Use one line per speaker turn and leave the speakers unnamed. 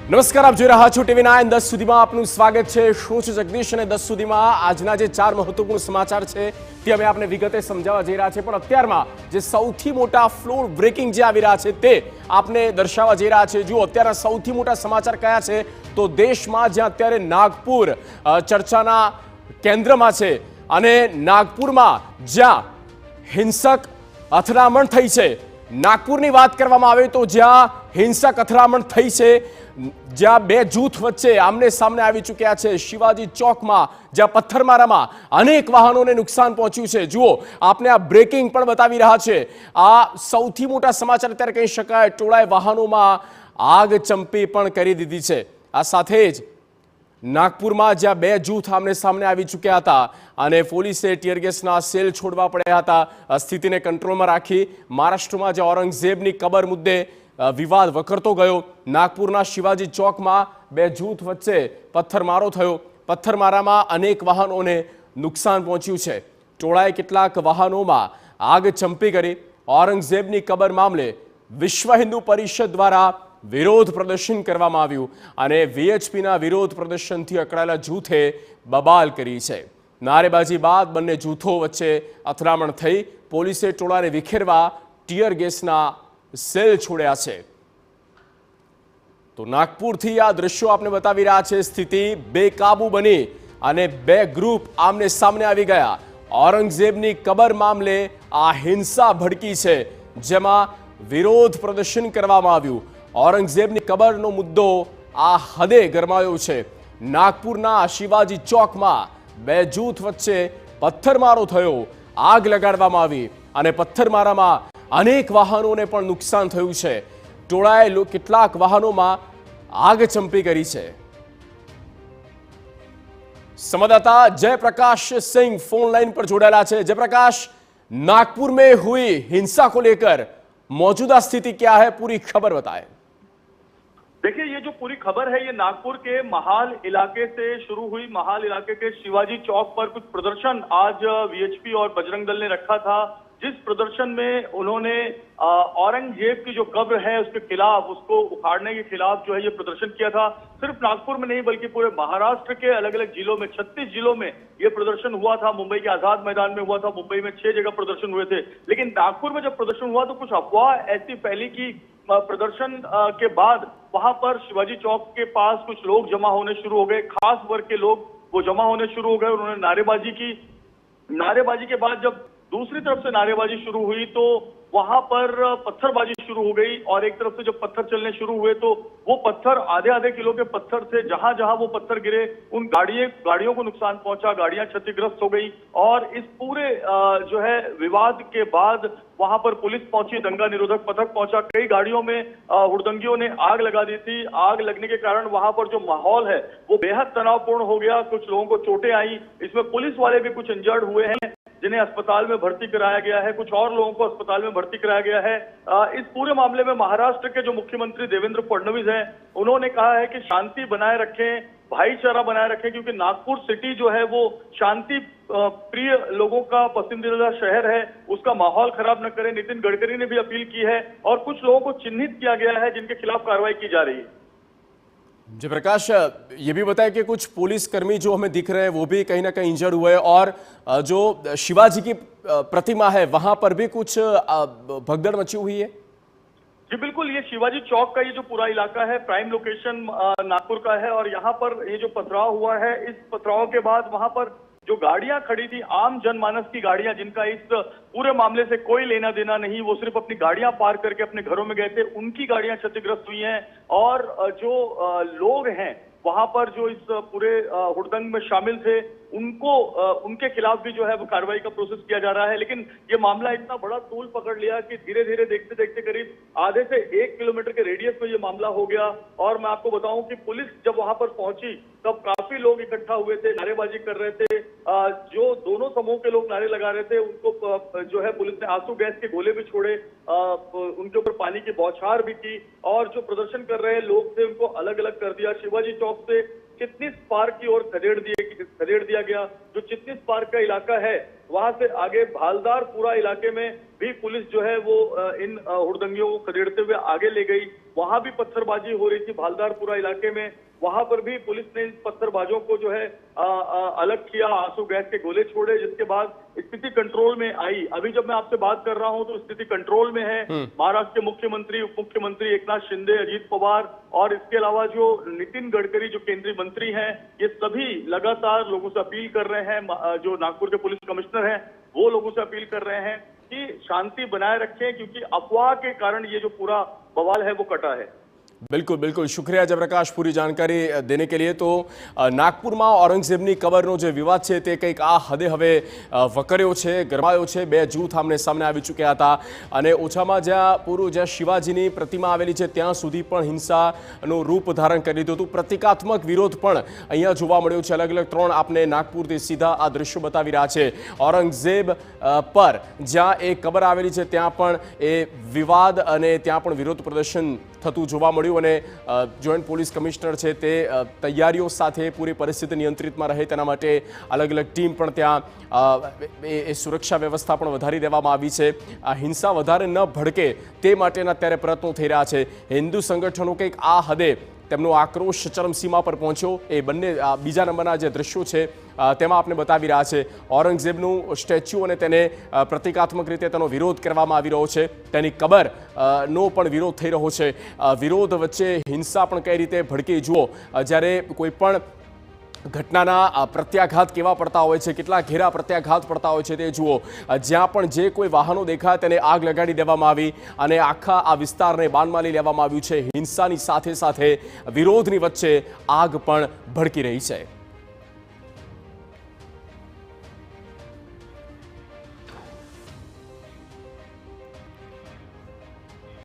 નમસ્કાર, આપ જોઈ રહ્યા છો TV9 10 સુધીમાં આપનું સ્વાગત છે। શું છે જગદીશ અને 10 સુધીમાં આજના જે 4 મહત્વપૂર્ણ સમાચાર છે તે અમે આપને વિગતે સમજાવવા જઈ રહ્યા છે, પણ અત્યારમાં જે સૌથી મોટા ફ્લોર બ્રેકિંગ જે આવી રહ્યા છે તે આપને દર્શાવવા જઈ રહ્યા છે। જો અત્યારના સૌથી મોટા સમાચાર કયા છે તો દેશમાં જ્યાં અત્યારે નાગપુર ચર્ચાના કેન્દ્રમાં છે અને નાગપુરમાં જ્યાં હિંસક અથડામણ થઈ છે, નાગપુરની વાત કરવામાં આવે તો જ્યાં હિંસક અથડામણ થઈ છે, જ્યાં બે જૂથ વચ્ચે આમને સામને આવી ચૂક્યા છે, શિવાજી ચોકમાં જ્યાં પથ્થરમારામાં અનેક વાહનોને નુકસાન પહોંચ્યું છે। જુઓ, આપને આ બ્રેકિંગ પણ બતાવી રહ્યા છે। આ સૌથી મોટા સમાચાર અત્યારે કહી શકાય। ટોળાએ વાહનોમાં આગ ચંપી પણ કરી દીધી છે। આ સાથે જ નાગપુરમાં જ્યાં બે જૂથ આમને સામને આવી ચૂક્યા હતા અને પોલીસે ટીયર ગેસના સેલ છોડવા પડ્યા હતા સ્થિતિને કંટ્રોલમાં રાખી। મહારાષ્ટ્રમાં જે ઔરંગઝેબની કબર મુદ્દે વિવાદ વકરતો ગયો, નાગપુરના શિવાજી ચોકમાં બે જૂથ વચ્ચે પથ્થરમારો થયો। પથ્થરમારામાં અનેક વાહનોને નુકસાન પહોંચ્યું છે। ટોળાએ કેટલાક વાહનોમાં આગ ચંપી કરી। ઔરંગઝેબની કબર મામલે વિશ્વ હિન્દુ પરિષદ દ્વારા વિરોધ પ્રદર્શન કરવામાં આવ્યું અને વીએચપીના વિરોધ પ્રદર્શનથી અકળાયેલા જૂથે બબાલ કરી છે। નારેબાજી બાદ બંને જૂથો વચ્ચે અથડામણ થઈ। પોલીસે ટોળાને વિખેરવા ટીયર ગેસના સેલ છોડ્યા છે। તો નાગપુરથી આ દ્રશ્યો આપને બતાવી રહ્યા છે। સ્થિતિ બેકાબુ બની અને બે ગ્રુપ આમને સામને આવી ગયા। ઔરંગઝેબની કબર મામલે આ હિંસા ભડકી છે, જેમાં વિરોધ પ્રદર્શન કરવામાં આવ્યું। ઔરંગઝેબની કબરનો મુદ્દો આ હદે ગરમાયો છે। નાગપુરના શિવાજી ચોકમાં બે જૂથ વચ્ચે પથ્થરમારો થયો, આગ લગાડવામાં આવી અને પથ્થરમારામાં અનેક વાહનોને પણ નુકસાન થયું છે। ટોળાએ કેટલાક વાહનોમાં આગ ચંપી કરી છે। संवाददाता जयप्रकाश सिंह फोन लाइन पर जोड़ेला है। जयप्रकाश, नागपुर में हुई हिंसा को लेकर मौजूदा स्थिति क्या है, पूरी खबर बताएं।
देखिए, ये जो पूरी खबर है ये नागपुर के महाल इलाके से शुरू हुई। महाल इलाके के शिवाजी चौक पर कुछ प्रदर्शन आज वीएचपी और बजरंग दल ने रखा था, जिस प्रदर्शन में उन्होंने औरंगजेब की जो कब्र है उसके खिलाफ, उसको उखाड़ने के खिलाफ जो है ये प्रदर्शन किया था। सिर्फ नागपुर में नहीं बल्कि पूरे महाराष्ट्र के अलग अलग जिलों में, 36 जिलों में ये प्रदर्शन हुआ था। मुंबई के आजाद मैदान में हुआ था, मुंबई में 6 जगह प्रदर्शन हुए थे। लेकिन नागपुर में जब प्रदर्शन हुआ तो कुछ अफवाह ऐसी फैली कि प्रदर्शन के बाद वहां पर शिवाजी चौक के पास कुछ लोग जमा होने शुरू हो गए, खास वर्ग के लोग वो जमा होने शुरू हो गए। उन्होंने नारेबाजी की। नारेबाजी के बाद जब दूसरी तरफ से नारेबाजी शुरू हुई तो वहां पर पत्थरबाजी शुरू हो गई और एक तरफ से जब पत्थर चलने शुरू हुए तो वो पत्थर आधे आधे किलो के पत्थर थे। जहां जहां वो पत्थर गिरे उन गाड़ियों को नुकसान पहुंचा, गाड़ियां क्षतिग्रस्त हो गई। और इस पूरे जो है विवाद के बाद वहां पर पुलिस पहुंची, दंगा निरोधक पथक पहुंचा। कई गाड़ियों में हुड़दंगियों ने आग लगा दी थी। आग लगने के कारण वहां पर जो माहौल है वो बेहद तनावपूर्ण हो गया। कुछ लोगों को चोटें आई, इसमें पुलिस वाले भी कुछ इंजर्ड हुए हैं जिन्हें अस्पताल में भर्ती कराया गया है। कुछ और लोगों को अस्पताल में भर्ती कराया गया है। इस पूरे मामले में महाराष्ट्र के जो मुख्यमंत्री देवेंद्र फडणवीस हैं, उन्होंने कहा है कि शांति बनाए रखें, भाईचारा बनाए रखें, क्योंकि नागपुर सिटी जो है वो शांति प्रिय लोगों का पसंदीदा शहर है, उसका माहौल खराब न करें। नितिन गडकरी ने भी अपील की है और कुछ लोगों को चिन्हित किया गया है जिनके खिलाफ कार्रवाई की जा रही है।
जयप्रकाश, ये भी बताया कि कुछ पुलिसकर्मी जो हमें दिख रहे हैं वो भी कहीं ना कहीं इंजर्ड हुए और जो शिवाजी की प्रतिमा है वहां पर भी कुछ भगदड़ मची हुई है।
जी बिल्कुल, ये शिवाजी चौक का ये जो पूरा इलाका है प्राइम लोकेशन नागपुर का है और यहाँ पर ये जो पथराव हुआ है, इस पथराव के बाद वहां पर जो गाड़ियां खड़ी थी, आम जनमानस की गाड़ियां जिनका इस पूरे मामले से कोई लेना देना नहीं, वो सिर्फ अपनी गाड़ियां पार्क करके अपने घरों में गए थे, उनकी गाड़ियां क्षतिग्रस्त हुई हैं। और जो लोग हैं वहां पर जो इस पूरे हुड़दंग में शामिल थे उनको उनके खिलाफ भी जो है वो कार्रवाई का प्रोसेस किया जा रहा है। लेकिन ये मामला इतना बड़ा तूल पकड़ लिया कि धीरे धीरे देखते देखते करीब आधे से 1 किलोमीटर के रेडियस में ये मामला हो गया। और मैं आपको बताऊं कि पुलिस जब वहां पर पहुंची तब काफी लोग इकट्ठा हुए थे, नारेबाजी कर रहे थे। जो दोनों समूह के लोग नारे लगा रहे थे उनको जो है पुलिस ने आंसू गैस के गोले भी छोड़े, उनके ऊपर पानी की बौछार भी की और जो प्रदर्शन कर रहे लोग थे उनको अलग अलग कर दिया। शिवाजी चौक से चिटनीस पार्क की ओर खदेड़ दिया गया। जो चिटनीस पार्क का इलाका है वहां से आगे भालदार पूरा इलाके में भी पुलिस जो है वो इन हुड़दंगियों को खदेड़ते हुए आगे ले गई। वहां भी पत्थरबाजी हो रही थी भालदारपुरा इलाके में, वहां पर भी पुलिस ने इन पत्थरबाजों को जो है अलग किया, आंसू गैस के गोले छोड़े, जिसके बाद स्थिति कंट्रोल में आई। अभी जब मैं आपसे बात कर रहा हूं तो स्थिति कंट्रोल में है। महाराष्ट्र के मुख्यमंत्री, उप मुख्यमंत्री एकनाथ शिंदे, अजीत पवार और इसके अलावा जो नितिन गडकरी जो केंद्रीय मंत्री हैं, ये सभी लगातार लोगों से अपील कर रहे हैं। जो नागपुर के पुलिस कमिश्नर हैं वो लोगों से अपील कर रहे हैं कि शांति बनाए रखें, क्योंकि अफवाह के कारण ये जो पूरा बवाल है वो कटा है।
बिल्कुल बिल्कुल, शुक्रिया जयप्रकाश पूरी जानकारी देने के लिए। तो નાગપુરમાં ઔરંગઝેબની કબરનો જે વિવાદ છે તે કંઈક આ હદે હવે વકર્યો છે, ગરમાયો છે। બે જૂથ આમને સામને આવી ચૂક્યા હતા અને ઓછામાં જ્યાં શિવાજીની પ્રતિમા આવેલી છે ત્યાં સુધી પણ હિંસાનું રૂપ ધારણ કરી લીધું હતું। પ્રતિકાત્મક વિરોધ પણ અહીંયા જોવા મળ્યો છે। અલગ અલગ ત્રણ આપને નાગપુરથી સીધા આ દ્રશ્યો બતાવી રહ્યા છે। ઔરંગઝેબ પર જ્યાં એ કબર આવેલી છે ત્યાં પણ એ વિવાદ અને ત્યાં પણ વિરોધ પ્રદર્શન થતું જોવા મળ્યું અને જોઈન્ટ પોલીસ કમિશનર છે તે તૈયારીઓ સાથે પૂરી પરિસ્થિતિ નિયંત્રિતમાં રહે તેના માટે અલગ અલગ ટીમ પણ ત્યાં એ સુરક્ષા વ્યવસ્થા પણ વધારી દેવામાં આવી છે। આ હિંસા વધારે ન ભડકે તે માટેના અત્યારે પ્રયત્નો થઈ રહ્યા છે। હિન્દુ સંગઠનો કંઈક આ હદે તેમનો આક્રોશ ચરમસીમા પર પહોંચ્યો। એ બંને બીજા નંબરના જે દ્રશ્યો છે તેમાં આપણે બતાવી રહ્યા છે। ઔરંગઝેબનું સ્ટેચ્યુ અને તેને પ્રતિકાત્મક રીતે તેનો વિરોધ કરવામાં આવી રહ્યો છે। તેની કબર નો પણ વિરોધ થઈ રહ્યો છે। વિરોધ વચ્ચે હિંસા પણ કઈ રીતે ભડકે જુઓ। જ્યારે કોઈ પણ ઘટનાના પ્રત્યાઘાત કેવા પડતા હોય છે, કેટલા ઘેરા પ્રત્યાઘાત પડતા હોય છે તે જુઓ। જ્યાં પણ જે કોઈ વાહનો દેખાય તેને આગ લગાડી દેવામાં આવી અને આખા આ વિસ્તારને બાનમાં લઈ લેવામાં આવ્યું છે। હિંસાની સાથે સાથે વિરોધની વચ્ચે આગ પણ ભડકી રહી છે।